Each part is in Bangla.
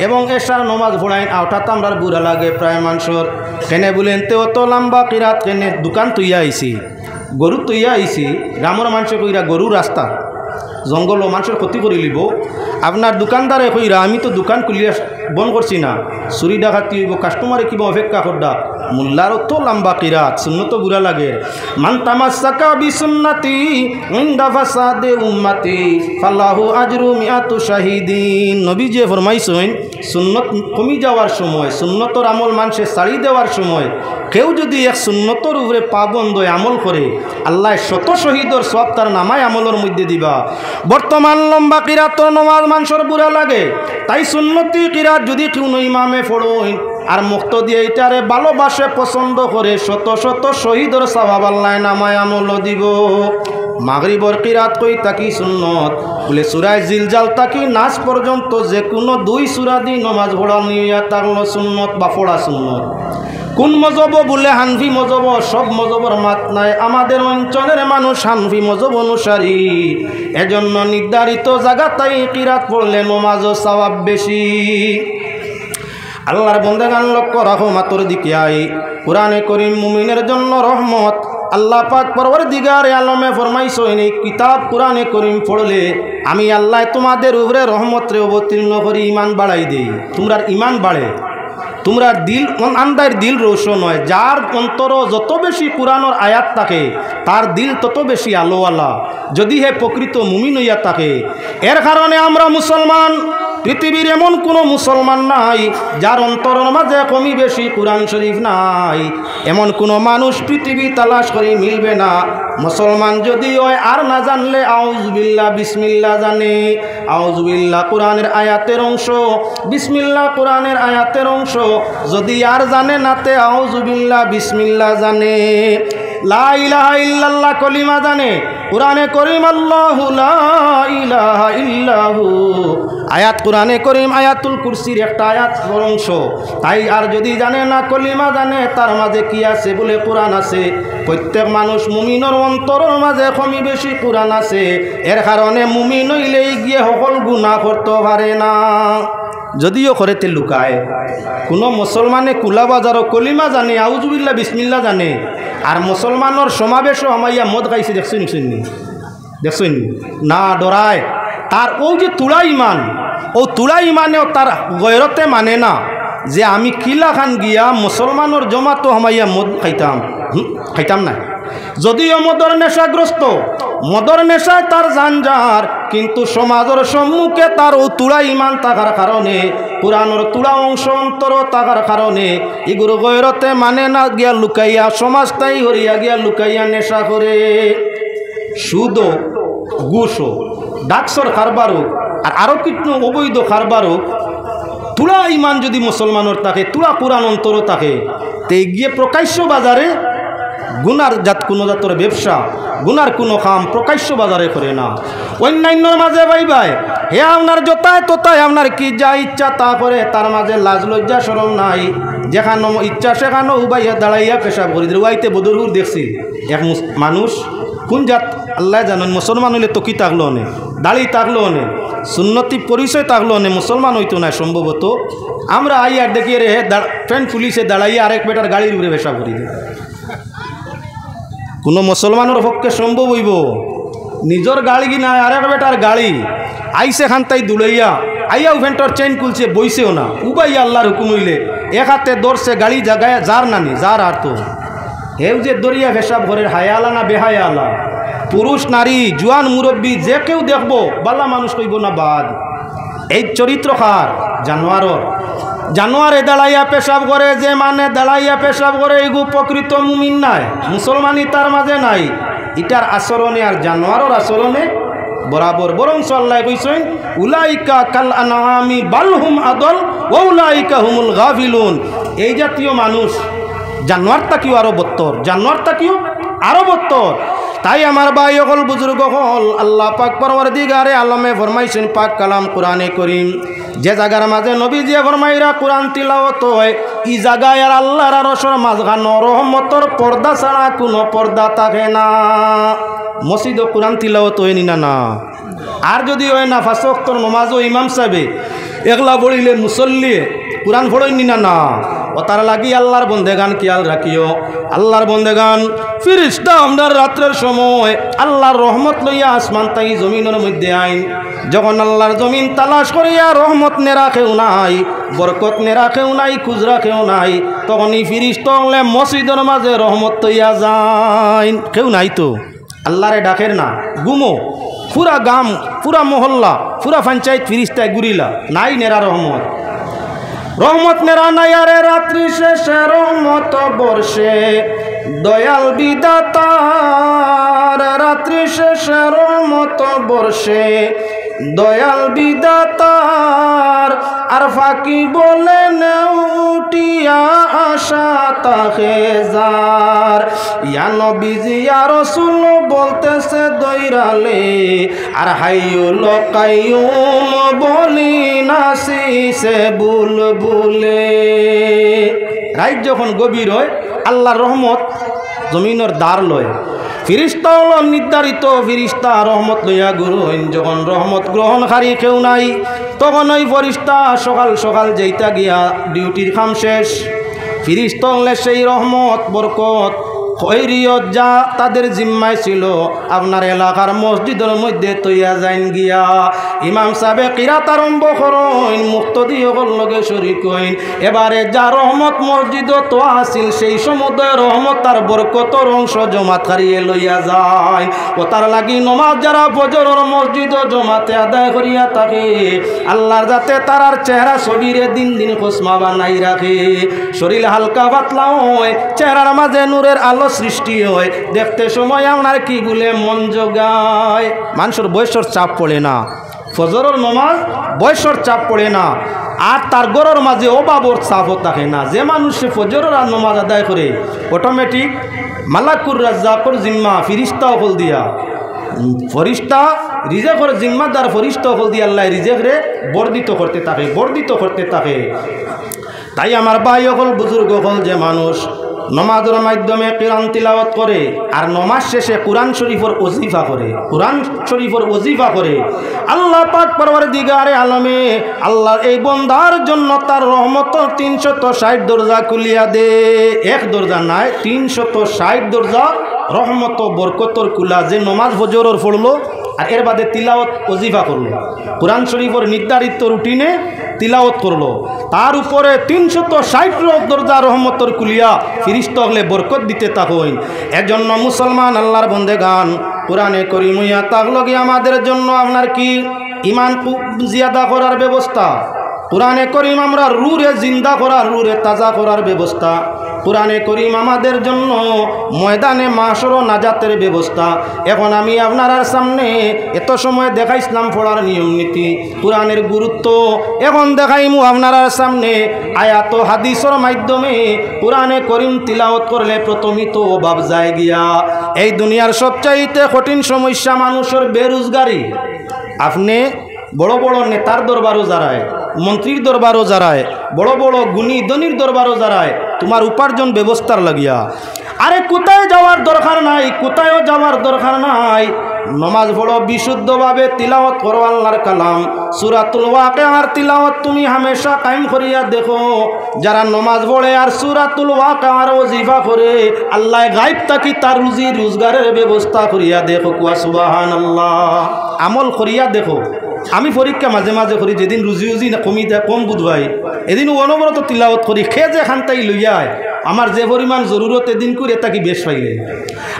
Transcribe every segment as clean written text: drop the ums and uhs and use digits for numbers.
এবং এশার নমাজ পড়াইন আওটাতে আমরা বুড়া লাগে প্রায় মানুষের কেনে বলেন তে অত লম্বা কিরাত কেনে দোকান তুইয়া আইছি গরু তুইয়া আইছি গ্রামের মানুষে কইরা গরু রাস্তা জঙ্গল ও মানুষের ক্ষতি করে লিব আপনার দোকানদারে কইরা আমি তো দোকান খুলিয়া বন্ধ করছি না চুরি ডাকাতি হইব কাস্টমারে কিবা অপেক্ষা করদা মোল্লারও তো লম্বা কিরাত সুন্নত বুড়া লাগে মান তামাসসাকা বিসুন্নতি ইনদা ফাসাদে উম্মতি ফালাহু আজরু মিআতু শাহিদিন নবী যে ফরমাইছেন সুন্নত কমি যাওয়ার সময় সুন্নতর আমল মানুষে ছাড়ি দেওয়ার সময় কেউ যদি এক সুন্নতর উপরে পাবন্দ আমল করে আল্লাহ শত শহীদর সব তার নামায় আমলের মধ্যে দিবা বর্তমান লম্বা কিরাতর নমাজ মানুষের বুড়া লাগে তাই সুন্নতি কিরাত যদি কোনো ইমামে পড়োই আর মুক্ত দিয়ে এটারে ভালোবাসে পছন্দ করে শত শত শহীদর সওয়াব আল্লাহ নামায় আমল দিব মাগরিবর কিরাত কই তাকি সুন্নত বলে সূরা জিলজাল তাকি নাস পর্যন্ত যে কোনো দুই সূরা দিয়ে নামাজ পড়া নিয়া তাগলো সুন্নত বা পড়া সুন্নত কোন মজব বলে হানফি মজব সব মজবর মাত নাই আমাদের অঞ্চলের মানুষ হানফি মজব অনুসারী এজন্য নির্ধারিত জায়গাতেই কিরাত পড়লে নামাজও সওয়াব বেশি আল্লাহর বন্দেগান লক্ষ্য রাখো মাতর দিকে আই কুরআনে করিম মুমিনের জন্য রহমত আল্লাহ পাক পরওয়ারদিগার আলমে ফরমাইছেন এই কিতাব কুরআনে করিম পড়লে আমি আল্লাহ তোমাদের উপরে রহমতরে অবতীর্ণ করে ঈমান বাড়াই দেই তোমরা ঈমান বাড়ে তোমরা দিল আন্দার দিল রোশন হয় যার অন্তর যত বেশি কুরআনের আয়াত থাকে তার দিল তত বেশি আলোওয়ালা যদি হে প্রকৃত মুমিন হইয়া থাকে এর কারণে আমরা মুসলমান পৃথিবীর এমন কোনো মুসলমান নাই যার অন্তরের মাঝে কমি বেশি কুরআন শরীফ নাই এমন কোনো মানুষ পৃথিবী তালাশ করে মিলবে না মুসলমান যদি হয় আর না জানলে আউযুবিল্লাহ বিসমিল্লাহ জানে আউযুবিল্লাহ কুরআনের আয়াতের অংশ বিসমিল্লাহ কুরআনের আয়াতের অংশ যদি আর জানে নাতে আউযুবিল্লাহ বিসমিল্লাহ জানে লা ইলাহা ইল্লাল্লাহ কলিমা জানে কুরআনে করিম আল্লাহু লা ইলাহা ইল্লাহু আয়াত কুরআনে করিম আয়াতুল কুরসির একটা আয়াত অংশ তাই আর যদি জানে না কলিমা জানে তার মাঝে কি আছে বলে কুরআন আছে প্রত্যেক মানুষ মুমিনের অন্তরের মাঝে কমি বেশি কুরআন আছে এর কারণে মুমিন হইলেই গিয়ে সকল গুনাহ করতে পারে না যদিও করেতে লুকায় কোনো মুসলমানে কুলা বাজারও কলিমা জানে আউযুবিল্লাহ বিসমিল্লাহ জানে আর মুসলমানের সমাবেশও আমাইয়া মদ খাইছে দেখছেন না ডরায় তার ও যে তুলা ইমান ও তুলা ইমানেও তার গয়রতে মানে না যে আমি কিলা খান গিয়া মুসলমানের জমাতো আমাইয়া মদ খাইতাম না যদিও মদর নেশাগ্রস্ত মদর নেশায় তার জানজার কিন্তু সমাজের সম্মুখে তার ও তুলা ইমান থাকার কারণে কুরআনের তুলা অংশ অন্তর থাকার কারণে এগুলো গয়রতে মানে না গিয়া লুকাইয়া সমাজটাই হরিয়া গিয়া লুকাইয়া নেশা করে সুদো ঘুষো ডাকসর কারবারও আর আরও কিছু অবৈধ কারবারও তুলা ইমান যদি মুসলমানের থাকে তুলা কুরআন অন্তর থাকে তে গিয়ে প্রকাশ্য বাজারে গুনার কোনো জাতর ব্যবসা গুনার কোনো কাম প্রকাশ্য বাজারে করে না অন্যান্যর মাঝে ভাই হে আপনার যতায় ততায় আপনার কি যা ইচ্ছা তা করে তার মাঝে লাজ লজ্জা শরম নাই যেখানে ইচ্ছা সেখানে উবাইয়া দাঁড়াইয়া পেশাব করে দিল ওয়াইতে বদরুর দেখছি এক মানুষ কোন জাত আল্লাহ জানেন মুসলমান হইলে তো কি থাকলো অনেক দাড়ি থাকলো অনেক সুন্নতি পরিচয় থাকলো অনেক মুসলমান হইতো না সম্ভবত আমরা আইয়ার দেখিয়ে রে ট্রেন পুলিশে দাঁড়াইয়া আরেক বেটার গাড়ির উপরে পেশাব করে দিই কোনো মুসলমানের পক্ষে সম্ভব হইব নিজের গাড়ি কি না আরেক বেটার গাড়ি আইসে খান তাই দুলাইয়া আইয়া উভেন্টর চেইন খুলছে বইছেও না উবাইয়া আল্লাহর হুকুম হইলে এক হাতে দৌড়ছে গাড়ি জাগায় যার নানি যার আর তো হেউ যে দরিয়া পেশাব ঘরের হায়ালা না বেহায়ালা পুরুষ নারী জোয়ান মুরব্বী যে কেউ দেখবো বালা মানুষ কইব না বাদ এই চরিত্র কার জানোয়ারর জানোয়ারে দাঁড়াইয়া পেশাব করে যে মানে দাঁড়াইয়া পেশাব করে এগু প্রকৃত মুমিন নাই মুসলমানই তার মাঝে নাই এটার আচরণে আর জানোয়ারের আচরণে বরাবর বরং আল্লাহ কইছেন উলাইকা কাল আনআমি বাল হুম আদল ওয়া উলাইকা হুমুল গাফিলুন এই জাতীয় মানুষ জানোয়ার তাকিও আরো বত্তর জানোয়ার তাকিও আরো বত্তর তাই আমার ভাই হল বুজুর্গ হল আল্লাহ পাক পরওয়ারদিগারে আলমে ফরমাইছেন পাক কালাম কুরআনে করিম যে জায়গার মাঝে নবী যে ফরমাইরা কুরআন তিলাওয়াত হয় ই জায়গায় আর আল্লাহর আরশের মাঝখানে রহমতের পর্দা ছাড়া কোনো পর্দা থাকে না মসজিদ কুরআন তিলাওয়াত হয় না আর যদি হয় না 5 ওয়াক্ত নামাজও ইমাম সাহেব এগলা পড়িলে মুসল্লি কুরআন পড়ইনি না না ও তার লাগি আল্লাহর বন্দেগান খেয়াল রাখিও আল্লাহর বন্দেগান ফিরিস্তা আমরা রাত্রের সময় আল্লাহর রহমত লইয়া আসমান তাই জমিনের মধ্যে আইন যখন আল্লাহর জমিন তালাশ করিয়া রহমত নে রাখেও নাই বরকত নে রাখেও নাই খুঁজ রাখেও নাই তখন এই ফিরিস্তা হলে মসজিদের মাঝে রহমত তৈয়া যায় কেউ নাই তো আল্লাহরে ডাকের না গুমো পুরা গাম পুরা মহল্লা পুরা পঞ্চায়েত ফিরিস্তায় ঘুরিলা নাই নেরা রহমত রহমত নেরা নাই আরে রাত্রি শেষে রহমত বর্ষে দয়াল বিধাতার রাত্রি শেষে রহমত বর্ষে দয়াল বিধাতার আর ফাঁকি বলে নেউটিয়া আশা তাহে যার ইয়া নবীজি ইয়া রাসূল বলতেছে দইরালে আর হাইয়ুল কাইয়ুম বলি নাসিসে বুলবুলে রাত যখন গভীর হয় আল্লাহর রহমত জমিনের দ্বার লয় ফিরিস্তা হলো নির্ধারিত ফিরিস্তা রহমত লইয়া গুরু যখন রহমত গ্রহণকারী কেউ নাই তখন ওই ফরিস্তা সকাল সকাল যেইটা গিয়া ডিউটির কাম শেষ ফিরিস্তা হলে সেই রহমত বরকত খৈরিয়ত যা তাদের জিম্মায় ছিল আপনার এলাকার মসজিদের মধ্যে তৈয়া যাইন গিয়া ইমাম সাহেব কিরাত আরম্ভ করেন মুক্তদি হল লগে শরীক হইন এবারে যা রহমত মসজিদ তো আসিল সেই সমুদয় রহমত তার বরকতর অংশ জমাত হারিয়ে লইয়া যায় ও তার লাগি নমাজ যারা ফজরের মসজিদ জমাতে আদায় করিয়া থাকে আল্লাহর যাতে তারার চেহারা ছবিরে দিন দিন খোসমা বানাই রাখে শরীর হালকা পাতলা হয় চেহারার মাঝে নূরের আলো সৃষ্টি হয় দেখতে সময় আপনার কি বলে মন জোগায় মানুষের বয়সের চাপ পড়ে না ফজরের নমাজ বয়সের চাপ পড়ে না আর তার গরর মাঝে অভাবর চাপও থাকে না যে মানুষ ফজরের নমাজ আদায় করে অটোমেটিক মালাকুর রাজ্জাকর জিম্মা ফিরিস্তা হল দিয়া ফরিস্তা রিজেকর জিম্মাদার ফরিস্তা হল দিয়া আল্লাহ রিজেকরে বর্ধিত করতে থাকে তাই আমার ভাই হল বুজুর্গ হল যে মানুষ নমাজের মাধ্যমে কোরআন তিলাওয়াত করে আর নমাজ শেষে কোরআন শরীফের ওজিফা করে আল্লাহ পাক পরওয়ারদিগারে আলমে আল্লাহর এই বন্দার জন্য তার রহমত 360 দরজা খুলিয়া দে এক দরজা নাই 360 দরজা রহমত বরকতর কুলা যে নমাজ ফজরের পড়লো আর এর বাদে তিলাওয়াত ওজিফা করলো কোরআন শরীফের নির্ধারিত রুটিনে তিলাওয়াত করলো তার উপরে 360 দরজা রহমতর কুলিয়া ফিরিস্তা হলে বরকত দিতে থাকুন এজন্য মুসলমান আল্লাহর বন্দেগান কোরআনে কারীম ইয়া তাগলগে আমাদের জন্য আপনার কি ঈমান জিয়াদা করার ব্যবস্থা কোরআনে কারীম আমরা রুরে জিন্দা করার রুরে তাজা করার ব্যবস্থা কোরআনে কারীম আমাদের জন্য ময়দানে মাশর নাজাতের ব্যবস্থা এখন আমি আপনার সামনে এত সময় দেখাইছিলাম পড়ার নিয়ম নীতি কোরআনের গুরুত্ব এখন দেখাইমু আপনার সামনে আয়াত হাদিসের মাধ্যমে কোরআনে কারীম তিলাওয়াত করলে প্রথমই তো অভাব যায় গিয়া এই দুনিয়ার সবচাইতে কঠিন সমস্যা মানুষের বেরোজগারি আপনি বড় বড় নেতার দরবারও যারায় মন্ত্রীর দরবারও যারায় বড় বড় গুণী ধনীর দরবারও যারায় তোমার উপার্জন ব্যবস্থার লাগিয়া আরে কোথায় যাওয়ার দরকার নাই কোথায়ও যাওয়ার দরকার নাই নমাজ পড়ো বিশুদ্ধভাবে তিলাওয়াত করো আল্লাহর কালাম সূরাতুল ওয়াকিয়ার তিলাওয়াত তুমি হামেশা কায়েম করিয়া দেখো যারা নমাজ পড়ে আর সূরাতুল ওয়াকিয়ার ওজিফা করে আল্লাহ গায়ব থাকি তার রুজি রোজগারের ব্যবস্থা করিয়া দেখো কুয়া সুবহানাল্লাহ আমল করিয়া দেখো আমি পরীক্ষা মাঝে মাঝে করি যেদিন রুজি না কম বুধবাই এদিন অনবরত তিলাওয়াত করি খেয়ে যে খান্তাই লইয়ায় আমার যে পরিমাণ জরুরত এদিন করে তাকে বেশ পাইলে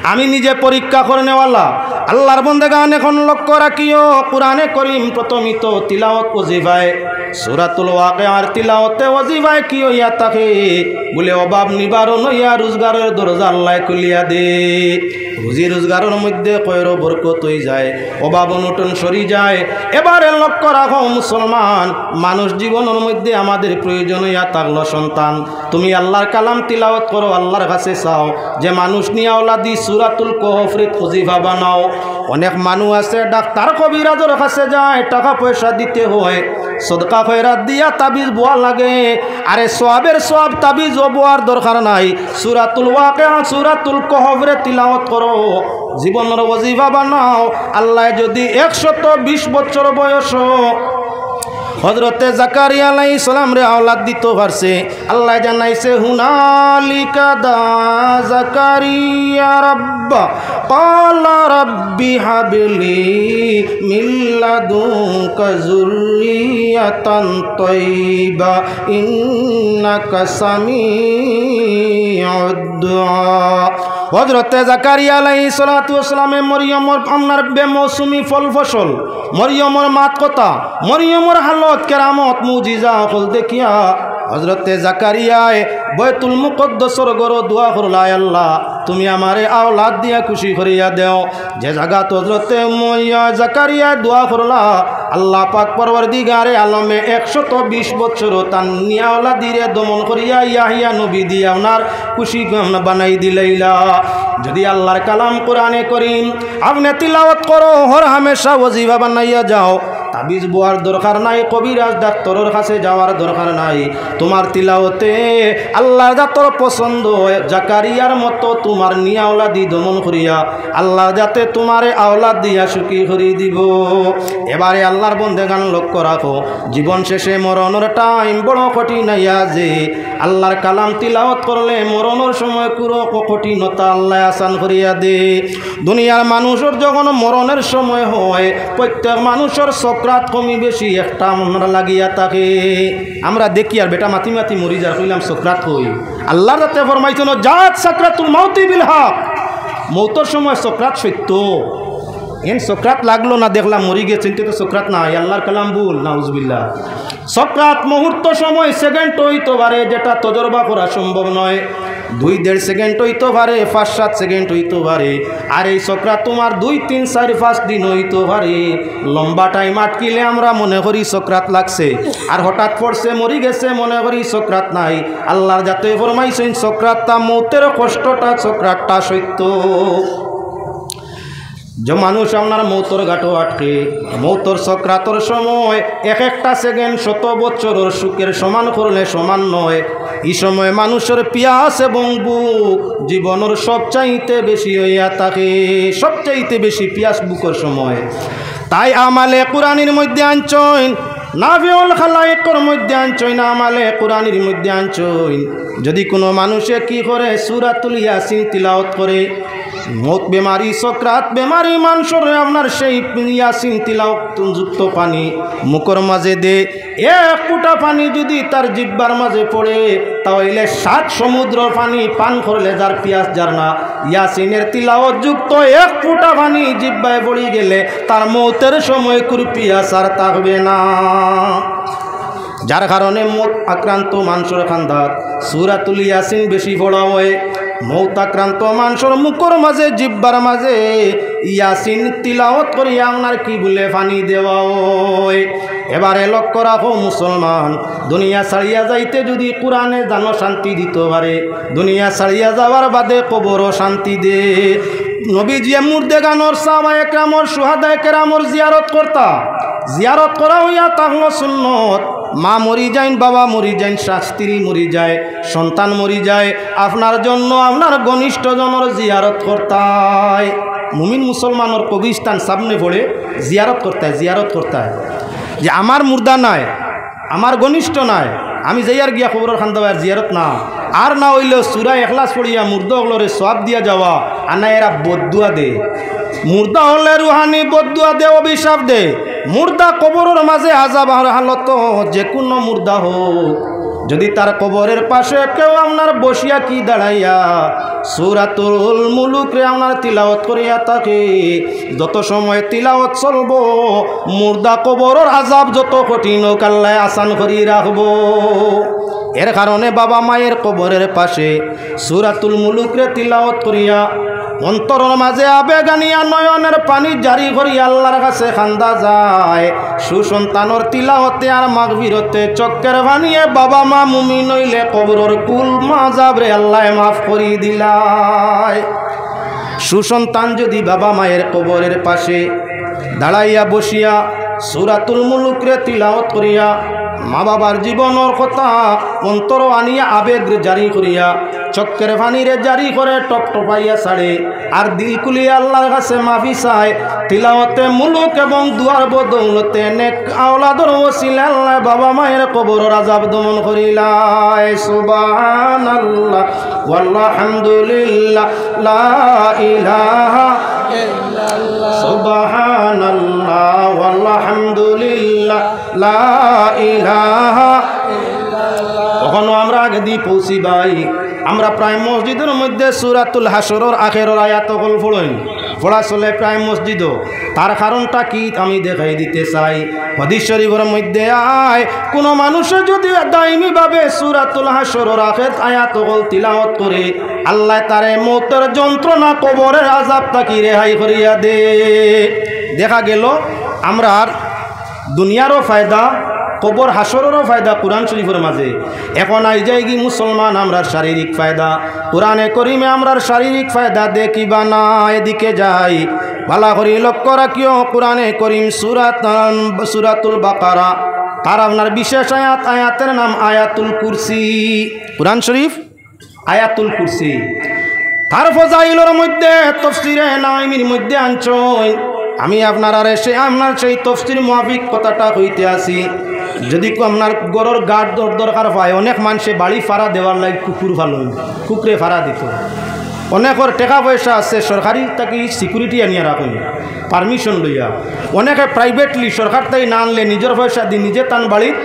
আমি নিজে পরীক্ষা করে নেওয়ালা আল্লাহর বন্দেগান এখন লক্ষ্য রাখিও কোরআনে কারীম প্রথমই তো তিলাওয়াত ওজিফায় সূরাতুল ওয়াকিয়ার তিলাওয়াতে ওজিফায় কি হইয়া থাকে বলে অভাব নিবারণ হইয়া রোজগারের দরজা আল্লাহ খুলিয়া দে রুজি রোজগারের মধ্যে কয়ের বরকত হয়ে যায় অভাব অনটন সরি যায় এবারে লক্ষ্য রাখো মুসলমান মানুষ জীবনের মধ্যে আমাদের প্রয়োজন হইয়া থাকলো সন্তান তুমি আল্লাহর কালাম তিলাওয়াত করো আল্লাহর কাছে চাও যে মানুষ নিয়ে ওলাদি সূরাতুল কাহফের ওজিফা বানাও অনেক মানুষ আছে ডাক্তার কবিরাজের কাছে যায় টাকা পয়সা দিতে হয় সদকা খয়রাত দিয়া তাবিজ বোয়া লাগে আরে সওয়াবের সওয়াব তাবিজ বোয়ার দরকার নাই সূরাতুল ওয়াকিয়া সূরাতুল কাহফের তিলাওয়াত করো জীবনের ওজিফা বানাও আল্লাহ যদি 120 বছর বয়স হযরতে জাকারিয়া আলাইহিস সালাম রে আওলাদ দিতে পারছে। আল্লাহ জানাইছে হুনালিকা দা জাকারিয়া রাব্বা ক্বালা রাব্বি হাবলি মিন লাদুনকা যুররিয়াতান তাইয়্যিবা ইন্নাকা সামিউদ দুআ। হযরতে জাকারিয়া আলাইহিস সালাতু ওয়াস সালামে মরিয়মর আপনার বেমৌসুমি ফল ফসল, মরিয়মর মাত কথা, মরিয়মর হালত কেরামত মুজিজা হল দেখিয়া হযরতে জাকারিয়ায় বাইতুল মুকদ্দাসর গরো দোয়া করলা, আল্লাহ তুমি আমারে আওলাদ দিয়া খুশি করিয়া দেও। যে জায়গাত হযরতে জাকারিয়া দোয়া করলা, আল্লাহ পাক পরওয়ারদিগারে আলমে 120 বছর তার নিয়া আওলাদিরে দমন করিয়া ইয়াহিয়া নবী দিয়া আপনার খুশি বানাই দিলাইলা। যদি আল্লাহর কালাম কোরআনে করিম আপনি তিলাওয়াত করো, হর হামেশা ওয়াজিফা বানাইয়া যাও, তাবিজ বোয়ার দরকার নাই, কবিরাজ ডাক্তারের কাছে যাওয়ার দরকার নাই। তোমার তিলাওতে আল্লাহ যাতর পছন্দ জাকারিয়ার মতো তোমার নিয়া আওলাদি দমন করিয়া আল্লাহ যাতে তোমারে আওলাদ দিয়া সুখী করে দিব। এবারে আল্লাহর বন্দেগান লক্ষ্য রাখো, জীবন শেষে মরণের টাইম বড় কঠিন আইয়া যে আল্লাহর কালাম তিলাওয়াত করলে মরণের সময় পুরো কঠিনতা আল্লাহ আসান করিয়া দে। দুনিয়ার মানুষের যখন মরণের সময় হয় প্রত্যেক মানুষের রাত কমি বেশি একটা মনরা লাগিয়া থাকে। আমরা দেখি আর বেটা মাতি মাতি মরি যা কইলাম সকরাত হই। আল্লাহর রাতে ফরমাইছেন জাত সাকরাতুল মাউতি বিল হক, মৌতের সময় সকরাত সত্য। এন সকরাত লাগলো না দেখলাম মরি গেছেন তো সকরাত নাই, আল্লাহর কালাম ভুল, নাউজুবিল্লাহ। সকরাত মুহূর্ত সময় সেকেন্ড হইতে পারে, যেটা তজরবা করা সম্ভব নয়। 2-1.5 সেকেন্ড হইতে পারে, 5-7 সেকেন্ড হইতে পারে। আর এই সকরাত তোমার 2-3-4-5 দিন হইতে পারে। লম্বা টাইম আটকিলে আমরা মনে করি সকরাত লাগছে, আর হঠাৎ পড়ছে মরি গেছে মনে করি সকরাত নাই। আল্লাহর যাতে ফরমাইছেন সকরাতটা মৌতের কষ্টটা সকরাতটা সত্য। যে মানুষ আপনার মৌতর ঘাটও আটকে, মৌতর সকরাতর সময় এক একটা সেকেন্ড 100 বছরের সুখের সমান করলে সমান নয়। এই সময় মানুষের পিয়াস এবং বুক জীবনের সবচাইতে বেশি হইয়া থাকে, সবচাইতে বেশি পিয়াস বুকের সময়। তাই আমালে কোরআনের মধ্যে আনছইন, নাফিউল খালায়েকের মধ্যে আনছইন, আমালে কোরআনের মধ্যে আনছইন। যদি কোনো মানুষে কি করে সূরাতুল ইয়াসিন তিলাওয়াত করে, মত বেমারি সকরাত বেমারি মানুষের আপনার সেই ইয়াসিন তিলাওয়াত যুক্ত পানি মুখের মাঝে দে, 1 ফুটা পানি যদি তার জিহ্বার মাঝে পড়ে তাহলে 7 সমুদ্র পানি পান করলে যার পিয়াস যার না, ইয়াসিনের তিলাওয়াত যুক্ত 1 ফুটা পানি জিহ্বায় পড়ে গেলে তার মৌতের সময় কোনো পিয়াস আর থাকবে না। যার কারণে মত আক্রান্ত মানুষের খান্দাত সূরাতুল ইয়াসিন বেশি পড়া হয়। মৌত আক্রান্ত মানুষের মুখের মাঝে জিহ্বার মাঝে ইয়াসিন তিলাওয়াত করিয়া আপনার কি বলে পানি দেওয়া হয়। এবারে লক্ষ্য রাখো মুসলমান, দুনিয়া ছাড়িয়া যাইতে যদি কোরআনে জানো শান্তি দিতে পারে, দুনিয়া ছাড়িয়া যাওয়ার বাদে কবরও শান্তি দে। নবীজি মুর্দেগানোর সাহাবায়ে কেরামর সুহাদায়ে কেরামর জিয়ারত করতা, জিয়ারত করা হইয়া তাহলে সুন্নত। মা মরি যায়, বাবা মরি যায়, স্ত্রী মরি যায়, সন্তান মরি যায়, আপনার জন্য আপনার ঘনিষ্ঠ জনের জিয়ারত করতায়। মুমিন মুসলমানের কবিরস্থান সামনে পড়ে জিয়ারত করতায়, জিয়ারত করতায় যে আমার মুর্দা নাই, আমার ঘনিষ্ঠ নাই, আমি যাইয়ার গিয়া খবরের খান দেওয়ার জিয়ারত না। আর না হইলেও সূরা ইখলাস পড়িয়া মুর্দা হলরে সওয়াব দিয়া যাওয়া, আনা এরা বদদুয়া দে। মুর্দা হলে রুহানি বদদুয়া দে, অভিশাপ দে। মুর্দা কবরের মাঝে আযাব হালত, যে কোনো মুর্দা হোক, যদি তার কবরের পাশে কেউ আপনার বসিয়া কি দাঁড়াইয়া সূরাতুল মুলুক রে আপনার তিলাওয়াত করিয়া থাকে, যত সময় তিলাওয়াত চলব মুর্দা কবরের আযাব যত কঠিন হোক আল্লাহ আসান করি রাখবো। এর কারণে বাবা মায়ের কবরের পাশে সূরাতুল মুলুক রে তিলাওয়াত করিয়া অন্তরের মাঝে আবেগ আনিয়া নয়নের পানি জারি করিয়া আল্লাহর কাছে খান্দা যায়। সুসন্তানের তিলাওয়াতে আর মাগফিরতে চক্কের বানিয়ে বাবা মা মুমিন হইলে কবরের কুল মাযাব রে আল্লাহ মাফ করি দিলায়। সুসন্তান যদি বাবা মায়ের কবরের পাশে দাঁড়াইয়া বসিয়া সূরাতুল মুলুক রে তিলাওয়াত করিয়া মা বাবার জীবনের কথা অন্তর আনিয়া আবেগ জারি করিয়া চক্কের পানিরে জারি করে টপ টপাইয়া ছাড়ে আর দিল কুলিয়ে আল্লাহর কাছে মাফি চায় তিলাওয়াতে মুলুক এবং দুয়ার বদৌলতে নেক আওলাদর ওসিলা আল্লাহ বাবা মায়ের কবরের আযাব দমন করিলায় সুবহানাল্লাহ ওয়ালহামদুলিল্লাহ লা ইলাহা ইল্লাল্লাহ সুবহানাল্লাহ ওয়ালহামদুলিল্লাহ লা ইলাহা ইল্লাল্লাহ। কখনো আমরা আগে দিয়ে পৌঁছি ভাই আমরা প্রায় মসজিদের মধ্যে সূরাতুল হাশরের আখেরের আয়াতগুল পড়া চলে প্রায় মসজিদও তার কারণটা কি আমি দেখাই দিতে চাই হাদিস শরীফের মধ্যে আয় কোনো মানুষে যদি দায়মিভাবে সূরাতুল হাশরের আখের আয়াতগুল তিলাওয়াত করে আল্লাহ তারে মৌতের যন্ত্রণা কবরের আযাব থেকে রেহাই করিয়া দে। দেখা গেল আমরা দুনিয়ারও ফায়দা কবর হাসরেরও ফায়দা কোরআন শরীফের মাঝে। এখন আই যাই কি মুসলমান আমরা শারীরিক ফায়দা কোরআনে করিমে আমরা শারীরিক ফায়দা দেখিবা না এদিকে যাই ভালো করে লক্ষ্য রাখিও কোরআনে করিম সূরাতুল বাকারা তার আপনার বিশেষ আয়াতের নাম আয়াতুল কুরসি। কোরআন শরীফ আয়াতুল কুরসি তার ফজাইলের মধ্যে তাফসীরে নাওয়ীর মধ্যে আনছই আমি আপনার সেই তাফসীর মুআফিক কথাটা কইতে আসি। যদি আপনার গরুর গাঢ় দরকার হয় অনেক মানুষে বাড়ি ফাড়া দেওয়ার লাগে কুকুর ভালো কুকুরে ফাড়া দিত অনেকের টাকা পয়সা আছে সরকারি তাকে সিকিউরিটি আনিয়া রাখুন পারমিশন লইয়া অনেকে প্রাইভেটলি সরকার তাই না আনলে নিজের পয়সা দিয়ে নিজে তান বাড়ির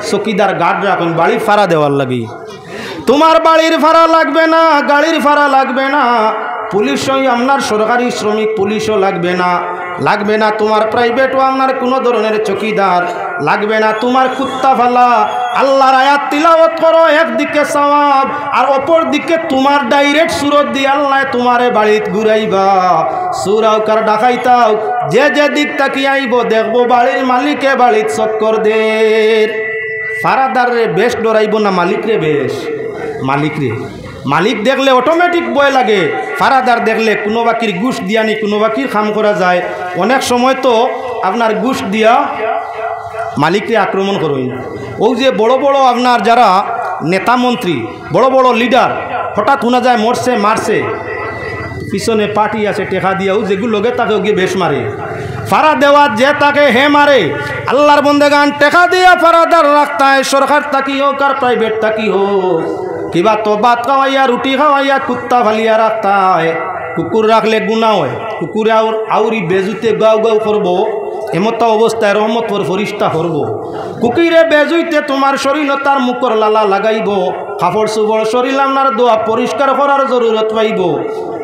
চকিদার গার্ড রাখুন বাড়ি ফাড়া দেওয়ার লাগে। তোমার বাড়ির ভাড়া লাগবে না গাড়ির ভাড়া লাগবে না পুলিশও আপনার সরকারি শ্রমিক পুলিশও লাগবে না তোমার প্রাইভেটও আপনার কোনো ধরনের চকিদার লাগবে না তোমার কুত্তা ফালা আল্লাহর আয়াত তিলাওয়াত করো একদিকে সওয়াব আর অপর দিকে তোমার ডাইরেক্ট সুরত দিয়ে আল্লাহ তোমারে বাড়িতে ঘুরাইবা সুরাও কার ডাকাইতাও যে দিক তাকিয়ে আইব দেখবো বাড়ির মালিকে বাড়িতে চক্কর দের ফারাদার রে বেশ ডরাইব না মালিক রে বেশ মালিক দেখলে অটোমেটিক ভয় লাগে ফারাদার দেখলে কোনো বাকির ঘুষ দিয়া নি কোনো বাকির কাম করা যায় অনেক সময় তো আপনার ঘুষ দিয়া মালিকরে আক্রমণ করুন। ও যে বড় বড় আপনার যারা নেতা মন্ত্রী বড় বড় লিডার হঠাৎ শোনা যায় মরছে মারছে পিছনে পার্টি আছে টেকা দিয়াও যেগুলো লগে তাকে ওকে বেশ মারে ফারা দেওয়া যে তাকে হে মারে আল্লাহর বন্দেগান টেকা দিয়া ফারাদার রাখতা হয় সরকার তাকি হোক আর প্রাইভেট তাকি হোক কিবা তো ভাত খাওয়াইয়া রুটি খাওয়াইয়া কুত্তা ফালিয়া রাখতা হয় কুকুর রাখলে গুণা হয় কুকুরে আউরি বেজুতে গাও গাও করবো এমতো অবস্থায় রহমতর ফরিস্তা করব কুকুরে বেজুইতে তোমার শরীর তার মুখর লালা লাগাইব কাপড় চুপড় শরীর আপনার দোয়া পরিষ্কার করার জরুরত পাইব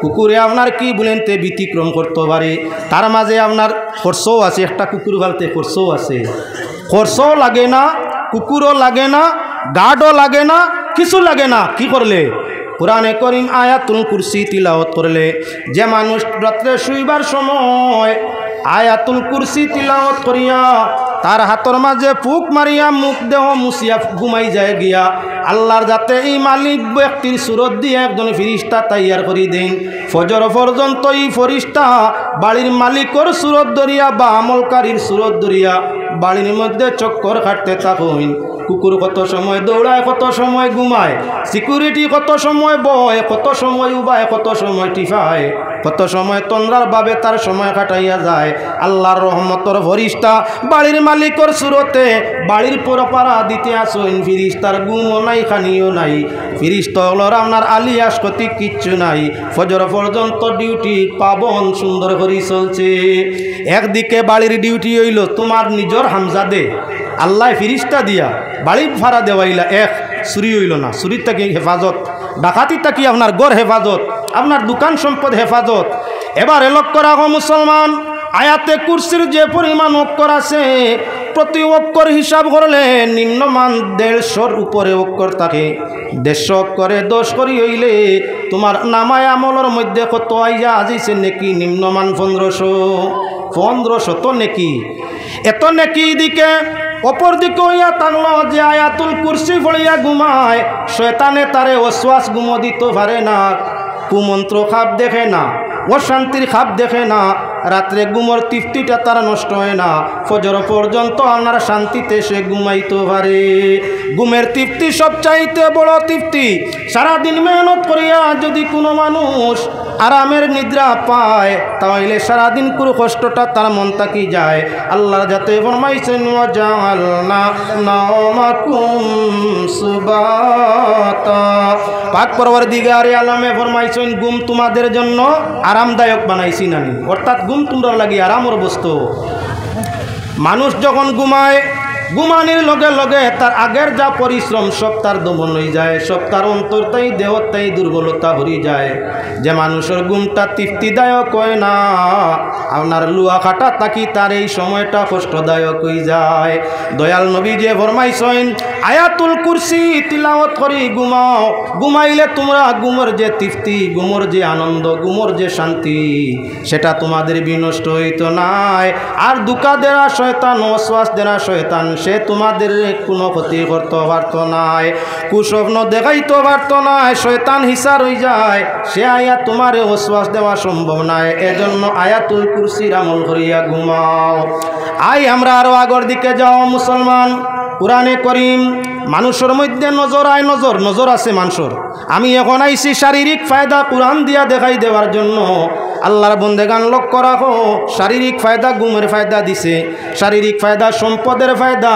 কুকুরে আপনার কি বলেনতে ব্যতিক্রম করতে পারে তার মাঝে আপনার খরচও আছে একটা কুকুর ফালতে খরচও আছে খরচও লাগে না কুকুরও লাগে না গার্ডও লাগে না কিছু লাগে না কি করলে কোরআনে করিম আয়াতুল কুরসি তিলাওয়াত করলে যে মানুষ রাত্রে শুইবার সময় আয়াতুল কুরসি তিলাওয়াত করিয়া তার হাতর মাঝে ফুক মারিয়া মুখ দেহ মুছিয়া ঘুমাই যায় গিয়া আল্লাহর যাতে এই মালিক ব্যক্তির সুরত দিয়ে একজন ফিরিস্তা তৈয়ার করি দেন ফজর পর্যন্ত এই ফরিস্তা বাড়ির মালিকর সুরত ধরিয়া বা আমলকারীর সুরত ধরিয়া বাড়ির মধ্যে চক্কর কাটতে থাকুন কুকুর কত সময় দৌড়ায় কত সময় ঘুমায় সিকিউরিটি কত সময় বয় কত সময় উবায় কত সময় টিফায় কত সময় তন্দ্রার ভাবে তার সময় কাটাইয়া যায় আল্লাহর রহমতর ফরিস্তা বাড়ির মালিকর সুরতে বাড়ির পরপাড়া দিতে আসেন ফিরিস্তার গুমও নাই খানিও নাই ফিরিস্তার আপনার আলিয়াস ক্ষতি কিচ্ছু নাই ফজর পর্যন্ত ডিউটি পাবন সুন্দর করে চলছে একদিকে বাড়ির ডিউটি হইল তোমার নিজের হামজাদে আল্লাহ ফিরিস্তা দিয়া বাড়ির ভাড়া দেওয়াইলা এক চুরি হইল না চুরির থাকি হেফাজত ডাকাতি থাকি আপনার গড় হেফাজত আপনার দোকান সম্পদ হেফাজত এবার লক্ষ্য রাখো মুসলমান আয়াতে কুরসির যে পরিমাণ অক্ষর আছে প্রতি অক্ষর হিসাব করলে নিম্নমান 150 উপরে অক্ষর থাকে 150 অক্ষরে 10 করি হইলে তোমার নামায় আমলের মধ্যে কত আইয়া আজিছে নাকি নিম্নমান 1500 তো নাকি এত নাকি দিকে অপর দিকে হইয়া থাকলো যে আয়াতুল কুরসি পড়িয়া ঘুমায় শয়তানে তারে ওয়াসওয়াস ঘুমো দিতে পারে না কুমন্ত্র খাপ দেখে না অশান্তির খাপ দেখে না, রাত্রে ঘুমোর তৃপ্তিটা তার নষ্ট হয় না, ফজর পর্যন্ত আপনারা শান্তিতে সে ঘুমাইতে পারে। ঘুমের তৃপ্তি সবচাইতে বড় তৃপ্তি। সারাদিন মেহনত করিয়া যদি কোনো মানুষ আরামের নিদ্রা পায়, তাহলে সারাদিন পুরো কষ্টটা তার মন থাকি যায়। আল্লাহ যাতে ফরমাইছেন ওয়াজাআলনা নাওমাকুম সুবাতা, পাক পরওয়ারদিগারে আলমে ফরমাইছেন ঘুম তোমাদের জন্য আরামদায়ক বানাইছি নানি, অর্থাৎ ঘুম তোমরা লাগি আরামর বস্তু। মানুষ যখন ঘুমায়, ঘুমানির লগে লগে তার আগের যা পরিশ্রম সব তার দমন হয়ে যায়, সব তার অন্তরটাই দেহটাই দুর্বলতা ভরি যায়। যে মানুষের ঘুমটা তৃপ্তিদায়ক হয় না, আপনার লুয়া খাটা তাকি তার এই সময়টা কষ্টদায়ক হয়ে যায়। দয়াল নবী যে ফরমাইছেন আয়াতুল কুরসি তিলাওয়াত করি ঘুমাও, ঘুমাইলে তোমরা ঘুমের যে তৃপ্তি, ঘুমের যে আনন্দ, ঘুমের যে শান্তি, সেটা তোমাদের বিনষ্ট হইতো নাই। আর দুকা দেরা শয়তান, ওয়াসওয়াস দেরা শয়তান, সে তোমাদের কোনো ক্ষতি করতে পারত নাই, কুস্বপ্ন দেখাইতে পারত নাই। শয়তান হিসার হয়ে যায়, সে আয়া তোমার ওয়াসওয়াস দেওয়া সম্ভব নাই। এজন্য আয়াতুল কুরসির আমল করিয়া ঘুমাও। আই আমরা আরো আগর দিকে যাও মুসলমান। কুরআনে করিম মানুষের মধ্যে নজর আয়, নজর আছে মানুষের। আমি এখন আইছি শারীরিক ফায়দা কোরআন দিয়া দেখাই দেওয়ার জন্য। আল্লাহর বন্দেগান লক্ষ্য রাখো, শারীরিক ফায়দা ঘুমের ফায়দা দিছে, শারীরিক ফায়দা সম্পদের ফায়দা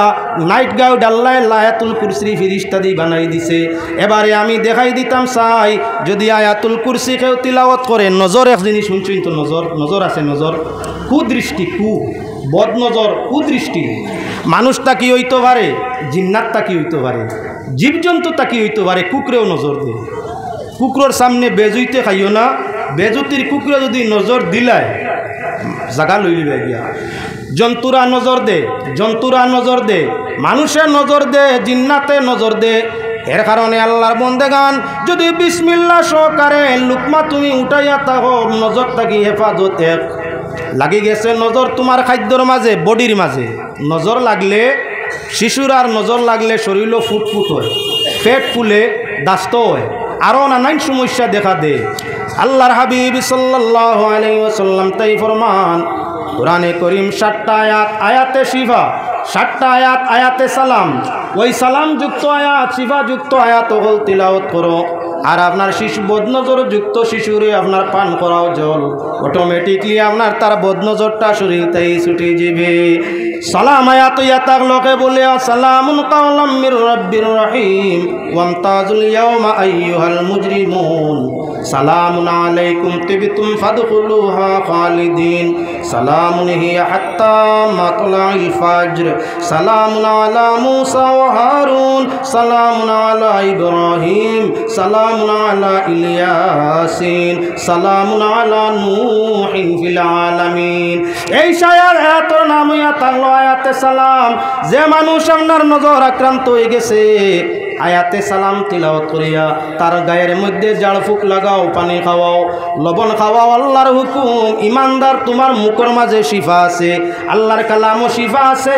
নাইট গাউড আল্লাহ আয়াতুল কুরসি ফিরিস্তা দিয়ে বানাই দিছে। এবারে আমি দেখাই দিতাম চাই, যদি আয়াতুল কুরসি কেউ তিলাওয়াত করে, নজর এক জিনিস শুনছেন তো, নজর আছে, নজর কুদৃষ্টি, বদ নজর, কুদৃষ্টি। মানুষটা কি হইতে পারে, জিন্নাতটা কি হইতে পারে, জীবজন্তুটা কি হইতে পারে, কুকুরেও নজর দেয়। কুকুরের সামনে বেজুইতে খাইও না, বেজুতির কুকুরে যদি নজর দিলায় জাগা লইলিবে গিয়া। জন্তুরা নজর দে, নজর দে, মানুষের নজর দে, জিন্নাতে নজর দে। এর কারণে আল্লাহর বন্দেগান যদি বিসমিল্লাহ সহকারে লুকমা তুমি উঠাইয়া থাকো, নজর থাকি হেফাজত এক লাগি গেছে। নজর তোমার খাদ্যর মাঝে, বডির মাঝে নজর লাগলে, শিশুর আর নজর লাগলে শরীরও ফুটফুট হয়, পেট ফুলে, দাস্ত হয়, আরও নানান সমস্যা দেখা দেয়। আল্লাহর হাবিব সাল্লাল্লাহু আলাইহি ওয়াসাল্লাম তাই ফরমান, কুরআনে করিম 7টা আয়াত, আয়াতে শিফা, 7টা আয়াত, আয়াতে সালাম। ওই সালাম যুক্ত আয়াত, শিফা যুক্ত আয়াত হল তিলাওয়াত করো। আর আপনার শিশু বদনজর যুক্ত শিশুরে আপনার পান করাও জল, অটোমেটিকলি আপনার তার বদনজরটা শরীর তাই ছুটে যাবে। সালাম আয়াত ইয়াতাক লোকে বলে সালামুন কাওলাম মির রাব্বির রহিম ওয়ামতাজুল ইয়াওমা আইয়ুহাল মুজরিমুন সালামুন আলাইকুম তিবতুম ফাদখুলুহা খালিদিন সালামুন হিয়া হাত্তা মাতলাইল ফাজর সালামুন আলা মুসা ওয়া হারুন সালামুন আলা ইব্রাহিম সালামুন আলা ইলিয়াসিন সালামুন আলা নূহিন ফিল আলামিন। এই আয়াতের নাম ইয়াতাক আয়াতে সালাম। যে মানুষ আপনার নজর আক্রান্ত হয়ে গেছে, আয়াতে সালাম তিলাওয়াত করিয়া তার গায়ের মধ্যে জাড় ফুক লাগাও, পানি খাওয়াও, লবণ খাওয়াও, আল্লাহর হুকুম। ইমানদার তোমার মুখের মাঝে শিফা আছে, আল্লাহর কালামও শিফা আছে।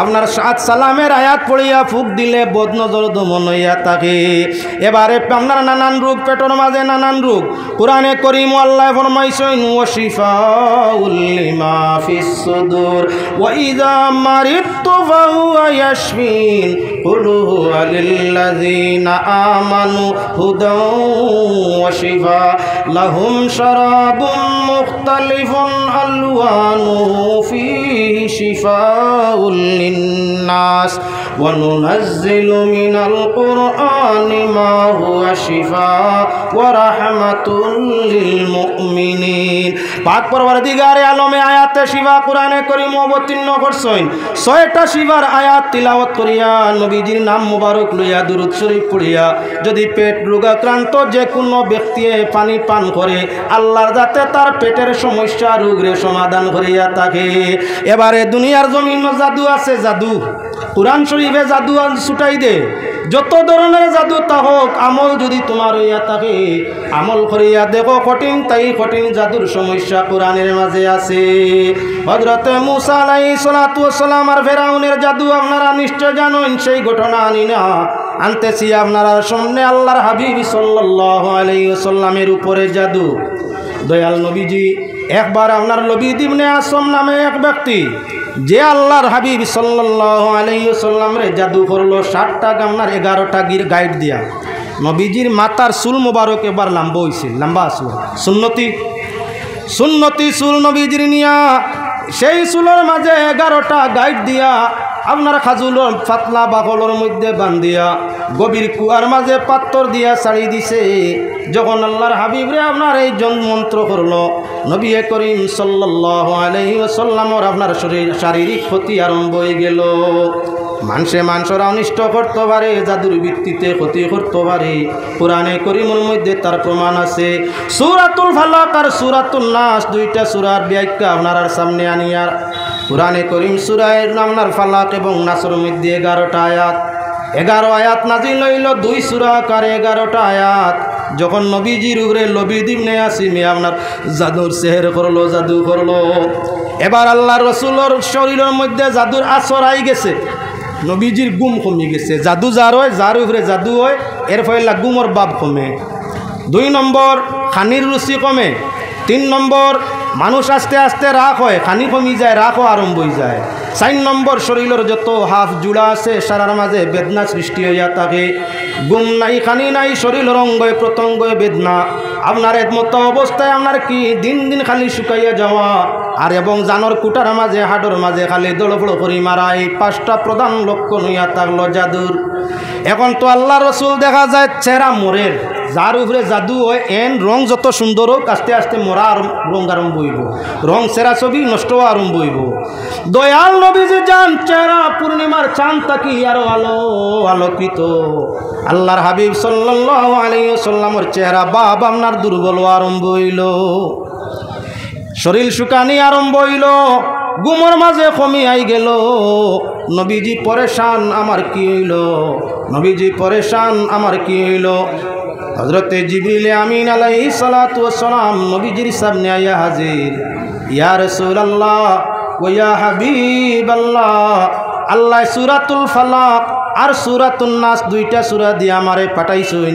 আপনার সাত সালামের আয়াত পড়িয়া ফুক দিলে বদনজর দমন হইয়া থাকে। এবারে আপনার নানান রোগ, পেটের মাঝে নানান রোগ, কুরআনে করিম আল্লাহ ফরমাইছেন ওয়া শিফাউল লিমা ফিস সুদুর ওয়া ইযা মারিদতু ফাহুয়া ইয়াশফিন কুল হুয়া লিল্লাযিনা আমানু হুদাও ওয়া শিফা লাহুম শারাবুম মুখতালিফুন আলওয়ানুহু ফীহি শিফাউল লিন্নাস ওয়া নুনাজ্জিলু মিনাল কুরআনি মা হুয়া শিফা ওয়া রাহমাতুল লিল মুমিনিন। পাক পরওয়ারদিগারে আলমে আয়াতে শিফা কুরআনে করিম অবতীর্ণ করছেন। 6টা শিফার আয়াত তিলাওয়াত করিয়া নবীজির নাম মুবারক লইয়া দুরূদ শরীফ পড়িয়া যদি পেট রোগাক্রান্ত যে কোনো ব্যক্তি পানি পান করে, আল্লাহর যাতে তার পেটের সমস্যা রোগের সমাধান করিয়া থাকে। এবারে দুনিয়ার জমিন জাদু আছে, জাদু কুরআন শরীফে জাদু ছুটাই দে। যত ধরনের জাদু তা হোক, আমল যদি তোমার হইয়া থাকে, আমল করিয়া দেখো, কঠিন তাই কঠিন জাদুর সমস্যা কোরআনের মাঝে আছে। হযরতে মূসা আলাইহিস সালাতু ওয়াস সালাম আর ফেরাউনের জাদু আপনারা নিশ্চয় জানেন। সেই ঘটনা আনি না আনতেছি আপনারা সামনে। আল্লাহর হাবিব সাল্লাল্লাহু আলাইহি ওয়াসাল্লামের উপরে জাদু, দয়াল নবীজি একবার আপনার লবিদ ইবনে আসম নামে এক ব্যক্তি যে আল্লাহর হাবিব সাল্লাল্লাহু আলাইহি ওয়াসাল্লাম রে জাদু করলো 60টা আপনার 11টা গির গাইড দিয়া নবীজির মাথার চুল মোবারক এবার লম্বা হয়েছিল, লম্বা আসলো সুন্নতি চুল নবীজির নিয়া সেই চুলের মাঝে 11টা গাইড দিয়া আপনার খাজুলর পাতলা বাকলর মধ্যে বান্ধিয়া গভীর কুয়ার মাঝে পাত্তর দিয়া ছাড়ি দিছে। যখন আল্লাহর হাবিবরে আপনার এই মন্ত্র করলো নবী করিম সাল্লাল্লাহু আলাইহি ওয়াসাল্লামর আপনার শারীরিক ক্ষতি আরম্ভ হয়ে গেল। মানুষের অনিষ্ট করতে পারে, জাদুর ভিত্তিতে ক্ষতি করতে পারে। কোরআনে করিমের মধ্যে তার প্রমাণ আছে। সূরাতুল ফালাক আর সূরাতুন নাস দুইটা সূরার ব্যাখ্যা আপনার সামনে আনিয়ার কোরআনে করিম সূরায়ে আপনার ফালাক এবং নাসের মধ্যে 11টা আয়াত, 11 আয়াত নাজিল হইল 2 সূরা কার 11টা আয়াত। যখন নবীজির উপরে লবিদ ইবনে আসিমে আপনার জাদুর সেহের করলো, জাদু করলো, এবার আল্লাহর রাসূলের শরীরের মধ্যে জাদুর আসর আই গেছে, নবীজির গুম কমে গেছে। জাদু যার হয়, যার উপরে জাদু হয়, এর ফলে গুমর বাপ কমে। 2 নম্বর খানির রুচি কমে। 3 নম্বর মানুষ আস্তে আস্তে রাগ হয়, খানি কমি যায়, রাগও আরম্ভ হয়ে যায়। 4 নম্বর শরীরের যত হাফ জুড়া আছে সারার মাঝে বেদনা সৃষ্টি হইয়া থাকে। গুম নাই, খানি নাই, শরীরের অঙ্গে প্রত্যঙ্গে বেদনা। আপনার একমত অবস্থায় আপনার কি দিন দিন খালি শুকাইয়া যাওয়া আর এবং জানর কুটার মাঝে হাডর মাঝে খালি দড়ফড় করি মারা, এই 5টা প্রধান লক্ষণ হইয়া থাকলো জাদুর। এখন তো আল্লাহ রসুল দেখা যায় চেহারা মোরের, যার উপরে জাদু হয় এন রং যত সুন্দর হোক আস্তে আস্তে মরা রং আরম্ভ হইব, রং চেহারা ছবি নষ্ট হওয়া আরম্ভ হইব। দয়াল নবীজি যান চেহারা পূর্ণিমার চাঁদ তাকি আরো আলোকিত। আল্লাহর হাবিব সাল্লাল্লাহু আলাইহি ওয়াসাল্লামের চেহারা বাপ আপনার দুর্বল আরম্ভ হইল, শরীর শুকানি আরম্ভ হইল, গুমর মাঝে কমি আই গেল। নবীজি পরেশান, আমার কি হইল? নবীজি পরেশান, আমার কি হইল? হযরতে জিবরিল আমিন আলাইহিস সালাতু ওয়াস সালাম নবীজির সামনে আয়া হাজির। ইয়া রাসূলুল্লাহ ওয়া ইয়া হাবিবাল্লাহ, আল্লাহ সূরাতুল ফালাক আর সূরাতুন নাস দুইটা সূরা দিয়ে আমারে পাঠাইছেন।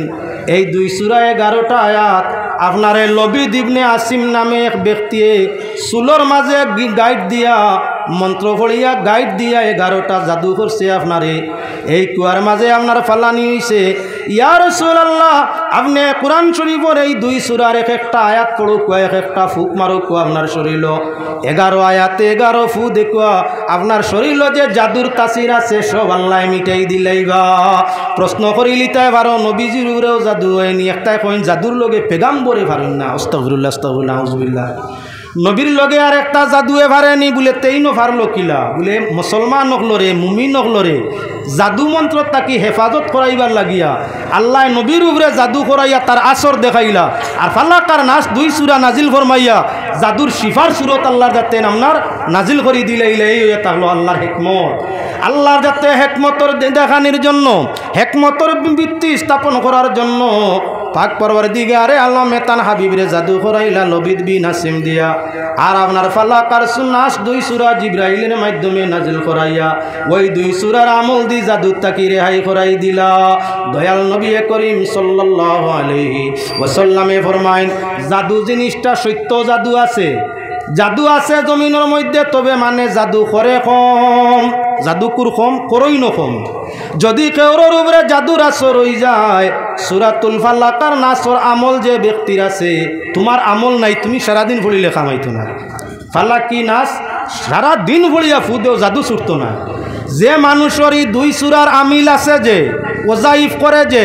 এই 2 সূরা 11টা আয়াত আপনারে লবিদ ইবনে আসিম নামে এক ব্যক্তি চুলোর মাঝে গাইড দিয়া মন্ত্র পড়িয়া গাইড দিয়া 11টা জাদু করছে আপনারে। এই কুয়ার মাঝে আপনার ফালানি হইছে। ইয়া রাসূলুল্লাহ, আপনি কোরআন শরীফের এই 2 সূরার এক একটা আয়াত পড়ুক, এক একটা ফুক মারুক আপনার শরীর 11 আয়াতে 11 ফু দেখুয়া আপনার শরীর যে জাদুর তাসির আছে সব আল্লাহ মিটাই দিলাইবা। প্রশ্ন করিলি তাই বারো নবীজির উপরেও জাদু হয়নি, একটাই কইন জাদুর লগে পেগাম্বরে পারেন না। আস্তাগফিরুল্লাহ আস্তাগফিরুল্লাহ আউযুবিল্লাহ। নবীর লগে আর একটা জাদুয়ে পারেনি বলে তেইনও পারলো কিলা বলে মুসলমান নকলরে মুমিন নকলরে জাদু মন্ত্র তাকে হেফাজত করাইবার লাগিয়া আল্লাহ নবীর উপরে জাদু করাইয়া তার আসর দেখাইলা। আর ফালাক আর নাস 2 সূরা নাজিল ফরমাইয়া জাদুর শিফার সুরত আল্লাহর যাতে আপনার নাজিল করে দিলে এই থাকলো আল্লাহর হেকমত। আল্লাহর যাতে হেকমতর দেখানির জন্য, হেকমতর ভিত্তি স্থাপন করার জন্য পাক পরওয়ারদিগারে আলমে তান হাবিবরে জাদু করাইলা লবিদ বিন আসিম দিয়া। আর আপনার ফালাক আর নাস 2 সূরা জিবরাইলের মাধ্যমে নাজিল করাইয়া ওই 2 সূরার আমল দি জাদু তাকি রেহাই করাই দিলা। দয়াল নবী করিম সাল্লাল্লাহু আলাইহি ওয়াসাল্লামে ফরমাইন, জাদু জিনিসটা সত্য জাদু আছে, জাদু আছে জমিনের মধ্যে, তবে মানে জাদু করে কম, জাদুকুর কম করই নকম। যদি কেউর উপরে জাদুর আসর হয়ে যায়, সূরাতুল ফালাক আর নাসর আমল যে ব্যক্তির আছে, তোমার আমল নাই, তুমি সারাদিন পড়িলে কামাইতো না। ফালাক কি নাস সারাদিন পড়িয়া ফুদেও জাদু ছুটতো না। যে মানুষের এই 2 সূরার আমিল আছে, যে ওজাইফ করে, যে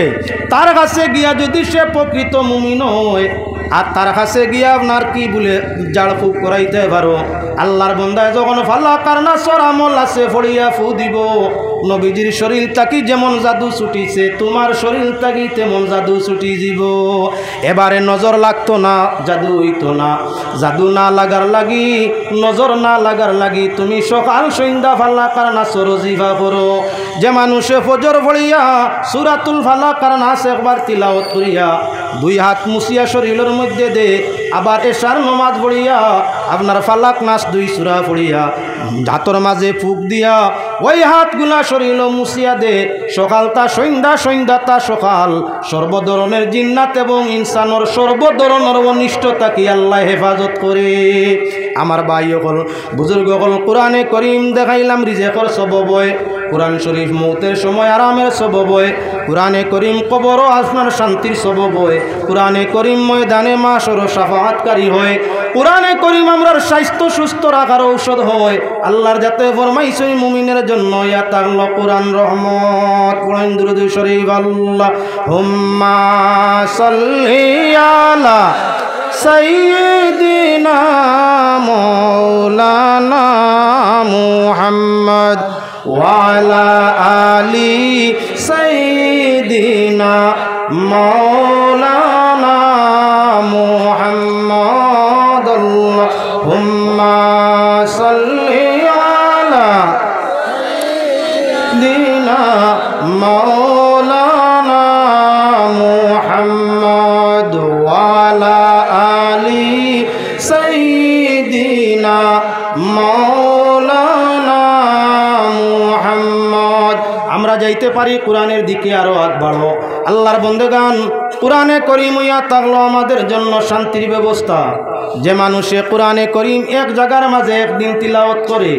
তার কাছে গিয়া যদি সে প্রকৃত মুমিন হয় আর তার কাছে গিয়া আপনার কি বলে জাড় ফুক করাইতে পারো, আল্লাহর বন্দায় যখন ফালাক আর নাসর আমল আছে ফড়িয়া ফু দিব, নবীজির শরীর তাকি যেমন জাদু ছুটিছে তোমার শরীর তাকি তেমন জাদু ছুটি যাব। এবারে নজর লাগতো না, জাদু হইতো না। জাদু না লাগার লাগি, নজর না লাগার লাগি তুমি সকাল সন্ধ্যা ফালাক আর নাসর ওজিফা করো। যে মানুষে ফজর পড়িয়া সূরাতুল ফালাক আর নাস একবার তিলাওয়াত করিয়া 2 হাত মুছিয়া শরীরের মধ্যে দে, আবার এশার নামাজ পড়িয়া আপনার ফালাক নাস 2 সূরা পড়িয়া হাতর মাঝে ফুক দিয়া ওই হাতগুলা শরীর মুছিয়া দে সকাল তা সন্ধ্যা সন্ধ্যা তা সকাল সর্বধরনের জিন্নাত এবং ইনসানের সর্বধরনের অনিষ্টতা কি আল্লাহ হেফাজত করে। আমার ভাই হল বুজুর্গ হল কোরআনে করিম দেখাইলাম রিজেকর সবব হয়, কোরআন শরীফ মৌতের সময় আরামের সবব হয়, কোরআনে করিম কবর ও আসমার শান্তির সবব হয়, কোরআনে করিম ময়দানে মাশর শাফাআতকারী হয়, কোরআনে করিম আমরার স্বাস্থ্য সুস্থ রাখার ঔষধ হয়। আল্লাহর যাতে ফরমাইছে মুমিনের জন্য ইয়া তাগল কোরআন রহমত। পড়েন দুরূদ শরীফ আল্লাহুম্মা সাল্লি আলা সাইয়্যিদিনা মাওলানা মুহাম্মদ ওয়া আলা আলি সাইয়্যিদিনা মাওলানা মুহাম্মদ। আল্লাহুম্মা সাল্লি আলা সাইয়্যিদিনা মাওলানা মুহাম্মদ ওয়া আলা আলি সাইয়্যিদিনা মাওলানা মুহাম্মদ। আমরা যাইতে পারি কোরআনের দিকে আরো আগ বাড়ো। আল্লাহর বন্দেগান কোরআনে করিম ইয়া থাকলো আমাদের জন্য শান্তির ব্যবস্থা। যে মানুষে কোরআনে করিম এক জায়গার মাঝে একদিন তিলাওয়াত করে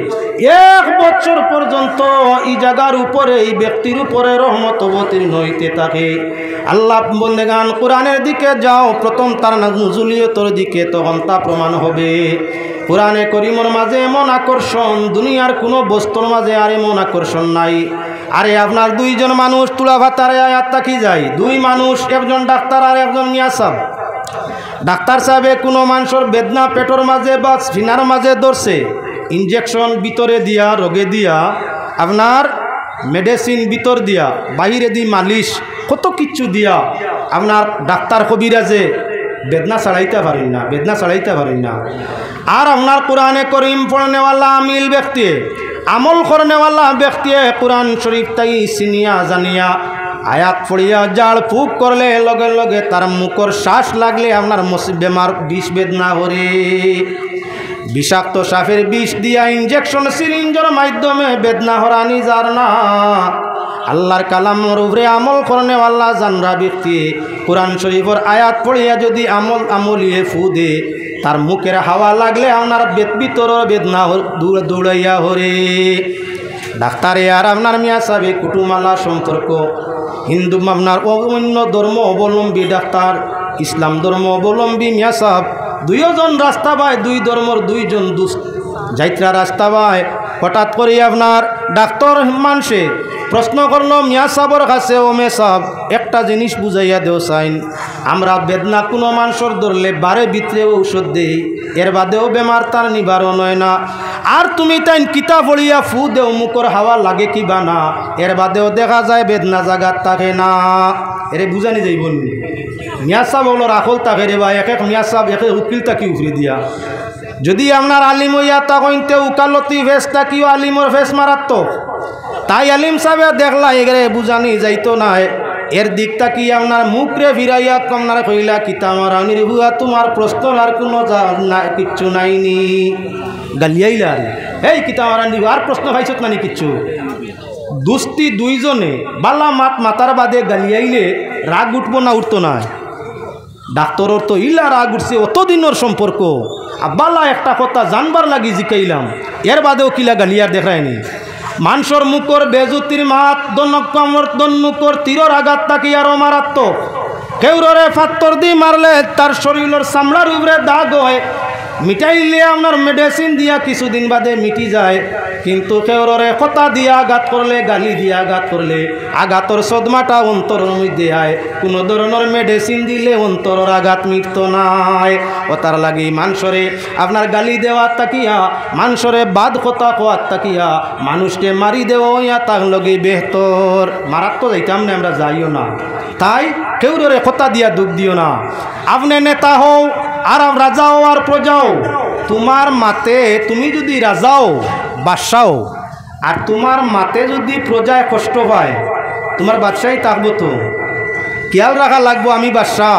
1 বছর পর্যন্ত এই জায়গার উপরে এই ব্যক্তির উপরে রহমত অবতীর্ণ হইতে থাকে। আল্লাহ বন্দেগান কোরআনের দিকে যাও, প্রথম তার নুজুলিয়তের দিকে, তখন তা প্রমাণ হবে। কোরআনে করিমের মাঝে এমন আকর্ষণ দুনিয়ার কোনো বস্তুর মাঝে আর এমন আকর্ষণ নাই। আরে আপনার দুইজন মানুষ তুলা ভাতারে আয়াত তাকি যায়, দুই মানুষ, একজন ডাক্তার আর একজন মিয়া সাহেব। ডাক্তার সাহেবে কোনো মানুষের বেদনা পেটর মাঝে বা সিনার মাঝে ধরছে, ইনজেকশন ভিতরে দিয়া রোগে দিয়া আপনার মেডিসিন ভিতর দিয়া বাহিরে দি মালিশ কত কিছু দিয়া আপনার ডাক্তার কবিরাজে বেদনা ছাড়াইতে পারেন না, বেদনা ছাড়াইতে পারেন না। আর আপনার কোরআনে করিম পড়নেওয়ালা আমিল ব্যক্তি, আমল করনেওয়ালা ব্যক্তি কোরআন শরীফ তাই চিনিয়া জানিয়া আয়াত পড়িয়া জাড় ফুক করলে লগে লগে তার মুখর শ্বাস লাগলে আপনার বেমার বিষ বেদনা করে। বিষাক্ত সাপের বিষ দিয়া ইনজেকশন সিরিঞ্জের মাধ্যমে বেদনা হরানি যার না। আল্লাহর কালামর উপরে আমল করনে আল্লাহ জানরা ব্যক্তি কোরআন শরীফের আয়াত পড়িয়া যদি আমলিয়ে ফু দে, তার মুখের হাওয়া লাগলে আপনার ভিতরের বেদনা দৌড়াইয়া হরে। ডাক্তারে আর আপনার মিয়া সাহেব কুটুমালা সম্পর্ক, হিন্দু আপনার অন্য ধর্ম অবলম্বী ডাক্তার, ইসলাম ধর্ম অবলম্বী মিয়া সাহেব, দুইজন রাস্তা পায়, দুই ধর্মর দুইজন দুষ্ট যাইত্রা রাস্তা পায়। হঠাৎ করে আপনার ডাক্তার মানুষে প্রশ্ন করলো মিয়া সাহেবের কাছে, ও মে সাহেব একটা জিনিস বুঝাইয়া দেও চাইন, আমরা বেদনা কোনো মানুষের ধরলে বারে ভিতরে ঔষধ দেই, এর বাদেও বেমার তার নিবারণ হয় না। আর তুমি তাই কিতা পড়িয়া ফু দেও মুখর হাওয়া লাগে কিবা না, এর বাদেও দেখা যায় বেদনা জাগাত থাকে না। এরে বুঝানি যাইব মিয়া সাহেব হলো রাখল তাকে রে বা এক মিয়া সাহেব একে উকিল তাকি উফরে দিয়া। যদি আপনার আলিম হইয়া তখনতে উকালতি ফেস তাকিও আলিমর ফেস মারাত্মক, তাই আলিম সাহেব দেখলা এগরে বুঝানি যাইতো না। এর দিকটা কি আপনার মুখরে ফিরাইয়া আপনার কইলা কিতা মারানির হুয়া তোমার প্রশ্ন আর কোনো কিচ্ছু নাইনি, গালিয়াইলা এই কিতা মারানি আর প্রশ্ন খাইছত নানি কিচ্ছু। দুস্তি দুইজনে বালা মাতার বাদে গালিয়াইলে রাগ উঠবো না উঠতো না? ডাক্তারর তো ইলা রাগ উঠছে, অতদিনের সম্পর্ক বালা একটা কথা জানবার লাগি জিকাইলাম, এর বাদেও কিলা গালিয়ার দেখায়নি। মানুষের মুখর বেজুতির মাত দন্নুকর তীরর আঘাত তাকি আরো মারাত্মক। কেউরে ফাত্তর দি মারলে তার শরীরের চামড়ার উপরে দাগ হয়, মিটাইলে আপনার মেডিসিন দিয়া কিছুদিন বাদে মিটি যায়। কিন্তু কেউরে কথা দিয়া আঘাত করলে, গালি দিয়া আঘাত করলে আঘাতর সদমাটা অন্তরের মধ্যে আয়, কোনো ধরনের মেডিসিন দিলে অন্তরের আঘাত মিটত নাই। ও তার লাগি মানুষরে আপনার গালি দেওয়ার তাকিয়া, মানুষরে বাদ কথা কোয়ার তাকিয়া মানুষকে মারি দেওয়া তার লগে বেহতর। মারাত্ম যাইতাম না, আমরা যাইও না। তাই কেউরে কথা দিয়া দুঃখ দিও না। আপনি নেতা হও আর রাজাও আর প্রজাও, তোমার মাতে তুমি যদি রাজাও বাদশাও আর তোমার মাতে যদি প্রজায় কষ্ট পায়, তোমার বাদশাই থাকবো তো। খেয়াল রাখা লাগবো আমি বাদশাহ,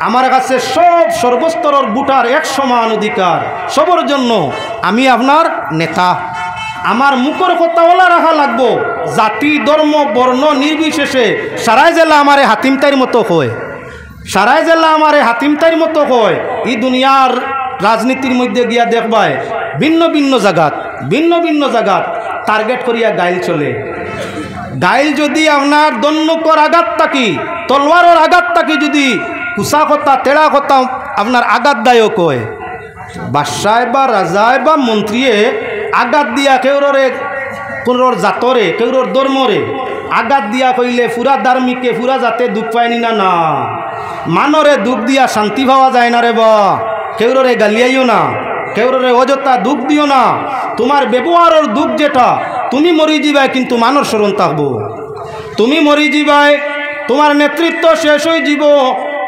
আমার কাছে সব সর্বস্তরের বুটার এক সমান অধিকার, সবার জন্য আমি আপনার নেতা। আমার মুখর কথাওয়ালা রাখা লাগবো, জাতি ধর্ম বর্ণ নির্বিশেষে। সারাই জেলা আমারে হাতিমতাইর মতো হয়, সারাই জেলা আমারে হাতিমতাইর মতো হয়। এই দুনিয়ার রাজনীতির মধ্যে গিয়া দেখবায় ভিন্ন ভিন্ন জায়গাত টার্গেট করিয়া গাইল চলে। গাইল যদি আপনার দন্নকর আঘাত থাকি, তলোয়ারের আঘাত থাকি, যদি কুসা কথা তেড়া কথা আপনার আঘাতদায়ক হয়, বাদশায় বা রাজায় বা মন্ত্রীয়ে আঘাত দিয়া কেউরে কোনোর জাতরে কেউর ধর্মরে আঘাত দিয়া কইলে পুরা ধার্মিকে পুরা জাতে দুঃখ পায়নি না। না, মানরে দুঃখ দিয়া শান্তি পাওয়া যায় না রে বা। কেউরে গালিয়াইও না, কেউরে অযথা দুঃখ দিও না। তোমার ব্যবহারের দুঃখ যেটা, তুমি মরি যাবাই কিন্তু মানর স্মরণ থাকবো। তুমি মরি যাবাই, তোমার নেতৃত্ব শেষ হয়ে যাব,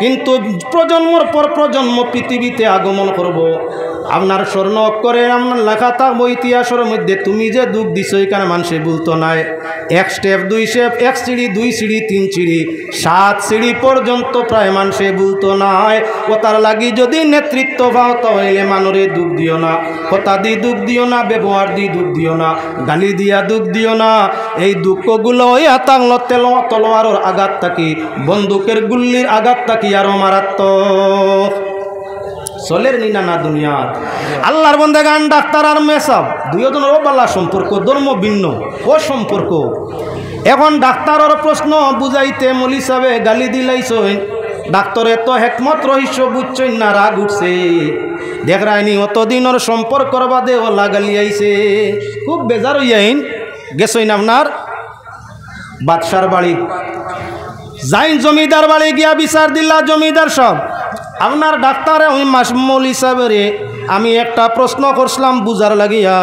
কিন্তু প্রজন্মর পর প্রজন্ম পৃথিবীতে আগমন করব। আপনার স্বর্ণ অক্ষরে আপনার লেখা থাকবো ইতিহাসের মধ্যে, তুমি যে দুঃখ দিছ এখানে মানুষে বলতো নাই। 1 স্টেপ 2 স্টেপ, 1 সিঁড়ি 2 সিঁড়ি 3 সিঁড়ি 7 সিঁড়ি পর্যন্ত প্রায় মানুষে বলতো নাই। কথার লাগি যদি নেতৃত্ব পাও তাহলে মানুষে দুঃখ দিও না, কথা দি দুঃখ দিও না, ব্যবহার দি দুঃখ দিও না, গালি দিয়া দুঃখ দিও না। এই দুঃখগুলো আতাংল তলোয়ারের আঘাত থাকি, বন্দুকের গুল্লির আঘাত থাকি আরো মারাত্মক। চলের নিনা না দুনিয়ার। আল্লাহর বন্দেগান ডাক্তার আর মেসাব দুইজনের বালা সম্পর্ক, ধর্ম ভিন্ন ও সম্পর্ক। এখন ডাক্তারের প্রশ্ন বুঝাইতে মলি সাহেবে গালি দিলাইছেন। ডাক্তারে তো হেকমত রহস্য বুঝছেন না, রাগ উঠছে। দেখ রায়নি অতদিনের সম্পর্কর বাদে ওলা গালি আইছে, খুব বেজার হইয়াইন। গেছেন আপনার বাদশার বাড়ি, যাইন জমিদার বাড়ি গিয়া বিচার দিলা জমিদার সব। আপনার ডাক্তারে ওই মাসমল হিসাবে আমি একটা প্রশ্ন করছিলাম বুঝার লাগিয়া,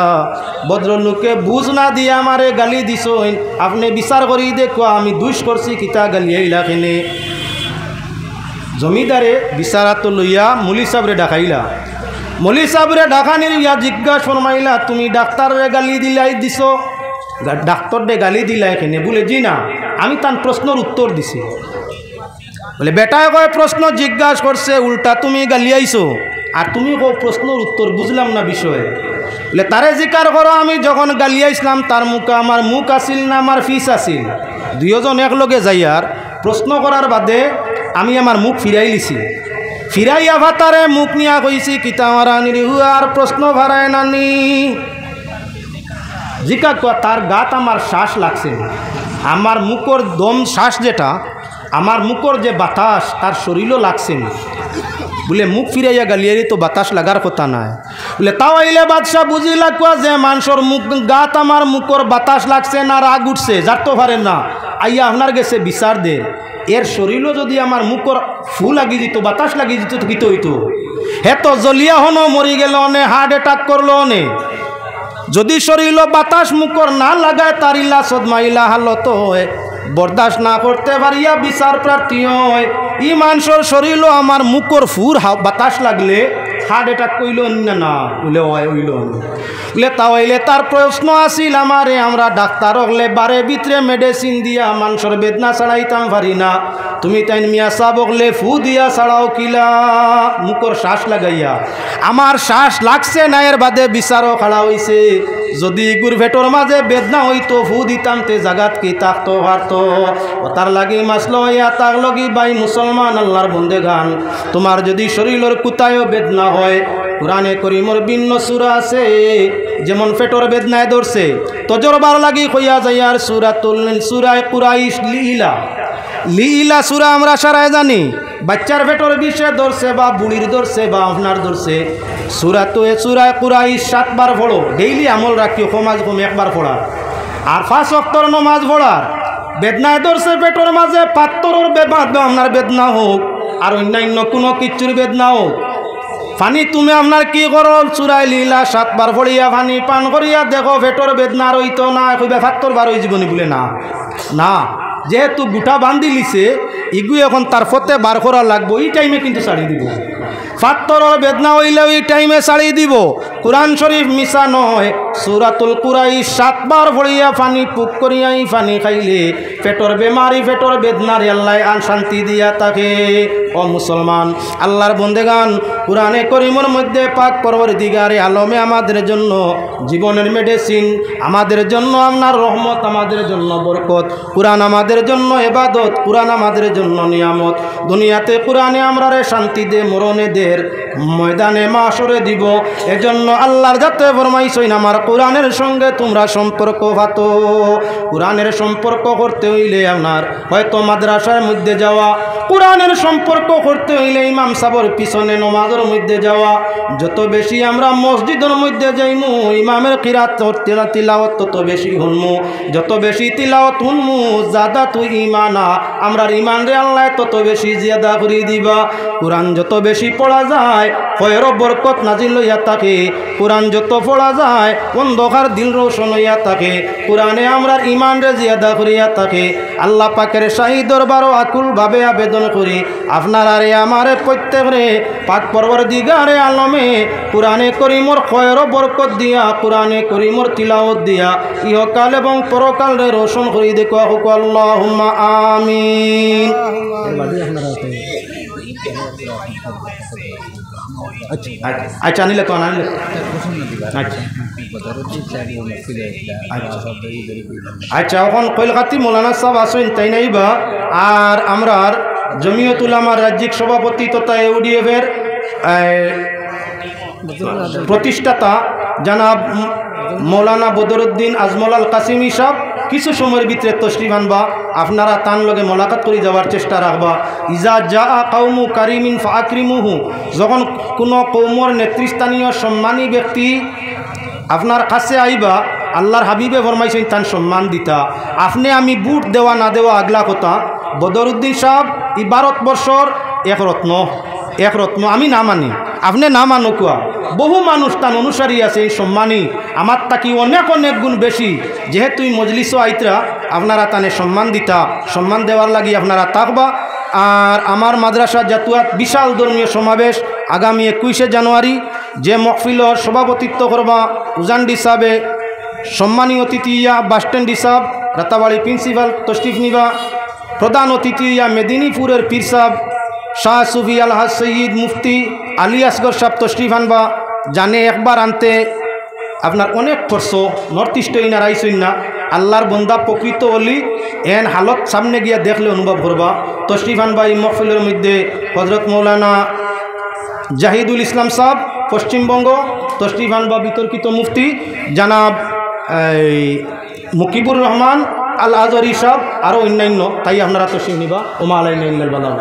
ভদ্রলোকে বুঝ না দিয়ে আমারে গালি দিছেন। আপনি বিচার করি দেখো আমি দুষ করছি কিতা গালি আইলা কেনে। জমিদারে বিচারাত লইয়া মলি সাহেবরে ডাকাইলা। মলি সাহেবরে ডাকানির ইয়া জিজ্ঞাসা ফরমাইলা, তুমি ডাক্তারে গালি দিছ, ডাক্তারে গালি দিলা এখানে? বলে জি না, আমি তার প্রশ্নের উত্তর দিছি। বলে বেটায় কয় প্রশ্ন জিজ্ঞাসা করছে উল্টা তুমি গালিয়াইছো, আর তুমি কো প্রশ্নের উত্তর বুঝলাম না বিষয়ে। বলে তারে জিকার করো, আমি যখন গালিয়াইছিলাম তার মুখে আমার মুখ আসিল না আমার ফিস আসিল? দুইজন একলগে যাইয়ার প্রশ্ন করার বাদে আমি আমার মুখ ফিরাই লিছি। ফিরাইয়া ভাতারে মুখ নিয়া কইছি কিতা আমার আনির আর প্রশ্ন ভাড়ায় নানি। জিকা তার গাত আমার শ্বাস লাগছে, আমার মুখর দম শ্বাস যেটা, আমার মুখর যে বাতাস তার শরীরও লাগছে না। বলে মুখ ফিরাইয়া গালিয়ারি তো বাতাস লাগার কথা নাই। বলে তাও আইলে বাদশাহ বুঝিলা কুয়া যে মানুষের মুখ গাত আমার মুখর বাতাস লাগছে না, রাগ উঠছে, যার তো পারেন না। আইয়া আপনার গেছে বিচার দে, এর শরীরও যদি আমার মুখর ফু লাগি দিত, বাতাস লাগি দিত তো কিতো হইতো? হে তো জলিয়া হনো মরি গেল অনে, হার্ট অ্যাটাক করলো অনে। যদি শরীর বাতাস মুখর না লাগায় তার ইলা সদমাইলা হালত হয়, বরদাস্ত না করতে পারিয়া বিচার প্রার্থী হয়। ই মানুষের শরীর আমার মুখর ফুর বাতাস লাগলে হার্ট অ্যাটাক কইল না? না বলে হইল। বলে তা হইলে তার প্রশ্ন আসিল আমারে, আমরা ডাক্তার হলে বারে ভিতরে মেডিসিন দিয়া মানুষের বেদনা ছাড়াইতাম পারি না, তুমি তাই মিয়া সাহ বকলে ফু দিয়া ছাড়াও কিলা মুখর শ্বাস লাগাইয়া? আমার শ্বাস লাগছে না, এর বাদে বিচারও খাড়া হইছে। যদি গুর ভেটর মাঝে বেদনা হইতো ফু দিতাম তে জাগাত কি তাকতো পারত। তার লাগি মাসলো ইয়া তাক লগি বাই মুসলমান আল্লাহর বন্দেগান, তোমার যদি শরীরের কুতায়ও বেদনা হয়, কুরআনে করিমর ভিন্ন সূরা আছে, যেমন পেটর বেদনায় ধরছে তজরবার লাগি কইয়া যায়। আর সূরায়ে কুরাইশ লিলা সূরা আমরা সারায় জানি, বাচ্চার পেটর বিষে ধরছে বা বুড়ির ধরছে বা আপনার ধরছে। সূরায়ে কুরাইশ 7 বার পড়ো, ডেইলি আমল রাখিও, কমাজ কম 1 বার পড়ার, আর 5 ওয়াক্তের নামাজ পড়ার। বেদনায় ধরছে পেটর মাঝে, পাত্তরের আপনার বেদনা হোক আর অন্যান্য কোনো কিচ্ছুর বেদনা হোক, পানি তুমি আপনার কি করো? চূড়ায় লীলা 7 বার পড়িয়া পানি পান করিয়া দেখো পেটর বেদনা রইতো না, কইবা ৭০ বার হয়ে জীবনী বলে না। না, যেহেতু গুটা বান্ধি লিছে ইগু এখন তার ফতে বার করা লাগবো, এই টাইমে কিন্তু ছাড়ি দিব। ফাত্তরর বেদনা হইলে ওই টাইমে ছাড়ি দিব। কুরআন শরীফ মিশা নয়। সূরাতুল কুরাইশ 7 বার পড়িয়া পানি পুক করিয়াই পানি খাইলে পেটর বেমারি পেটর বেদনারে আল্লাহ আন শান্তি দিয়া থাকে। ও মুসলমান আল্লাহর বন্দেগান, কুরআনে করিমের মধ্যে পাক পরওয়ারদিগারে আলমে আমাদের জন্য জীবনের মেডিসিন, আমাদের জন্য আপনার রহমত, আমাদের জন্য বরকত। কুরআন আমাদের জন্য ইবাদত, কুরআন আমাদের জন্য নিয়ামত। দুনিয়াতে কুরআনে আমরারে শান্তি দে, মরণে দের, ময়দানে মাশরে দিব। এজন্য আল্লাহর যাতে ফরমাইছেন আমার কুরআনের সঙ্গে তোমরা সম্পর্ক ফাতো। কুরআনের সম্পর্ক করতে হইলে আপনার হয়তো মাদ্রাসার মধ্যে যাওয়া, কুরআনের সম্পর্ক করতে হইলে ইমাম সাহেবের পিছনে নামাজের মধ্যে যাওয়া। যত বেশি আমরা মসজিদের মধ্যে যাইমু, ইমামের কিরাত তিলাওয়াত তত বেশি শুনমু। যত বেশি তিলাওয়াত শুনমু জাদা তুই ইমানা, আমরার ইমান রে আল্লাহ তত বেশি জিয়াদা করে দিবা। কুরআন যত বেশি পড়া যায় খয়র বরকত নাজিল হইয়া থাকে। কুরআন যত পড়া যায় অন্ধকার দিল রোশন হইয়া থাকে। কুরআনে আমরার ইমান রে জিয়াদা করিয়া থাকে। আল্লাহ পাকের শাহী দরবারও আকুল ভাবে আবেদন করি আপনার আরে আমারে প্রত্যেকরে পাক পরওয়ারদিগারে আলমে কুরআনে করিমর খয়র বরকত দিয়া, কুরআনে করিমর তিলাওয়াত দিয়া ইহকাল এবং পরকাল রে রোশন করি দেখো। আল্লাহুম্মা আমিন। আচ্ছা আনিলে তো আনিলে আচ্ছা এখন কলকাতি মৌলানা সাহেব আসেন তাই নাইবা। আর আমরার জমিয়ত উলামার রাজ্যিক সভাপতি তথা ইউডিএফের প্রতিষ্ঠাতা জানাব মৌলানা বদরুদ্দিন আজমল আল কাসিমি সাহেব কিছু সময়ের ভিতরে তশরিফ আনবা। আপনারা তান লগে মোলাকাত করে যাওয়ার চেষ্টা রাখবা। ইজা জা কওমু কারিমিন ফাকরিমুহু, যখন কোনো কৌমর নেতৃস্থানীয় সম্মানী ব্যক্তি আপনার কাছে আইবা, আল্লাহর হাবিবে ফরমাইছেন তান সম্মান দিতা। আপনি আমি বুট দেওয়া না দেওয়া আগলা কথা। বদরুদ্দিন সাহেব এই ভারতবর্ষর এক রত্ন আমি না মানি, আপনি না মানো কুয়া। বহু মানুষ তার অনুসারী আছে এই সম্মানী, আমার তাকি অনেক অনেক গুণ বেশি। যেহেতু মজলিসও আইতরা আপনারা তানে সম্মান দিতা, সম্মান দেওয়ার লাগি আপনারা থাকবা। আর আমার মাদ্রাসা জাতুয়াত বিশাল ধর্মীয় সমাবেশ আগামী 21শে জানুয়ারি যে মহফিলর সভাপতিত্ব করবা উজান্ডি সাহেবে, সম্মানী অতিথি ইয়া বাসস্ট্যান্ড সাহেব, রাতাবাড়ি প্রিন্সিপাল তশরিফ নিবা। প্রধান অতিথি ইয়া মেদিনীপুরের পীর সাহেব শাহ সুফি আলহাজ সঈদ মুফতি আলী আসগর সাহেব তশরিফ আনবা। জানে একবার আনতে আপনার অনেক খরচ, নর্থ ইস্টে ইনার আইসইন না। আল্লাহর বন্দা প্রকৃত অলি এন হালত সামনে গিয়া দেখলে অনুভব করবা। তশরিফ আনবা এই মহফিলের মধ্যে হজরত মৌলানা জাহিদুল ইসলাম সাহেব পশ্চিমবঙ্গ, তশরিফ আনবা বিতর্কিত মুফতি জানাব মুকিবুর রহমান আল আজহরি সাহেব, আরও অন্যান্য। তাই আপনারা তশরিফ নিবা। ওমা আলাইনা ইল্লাল বালাগ।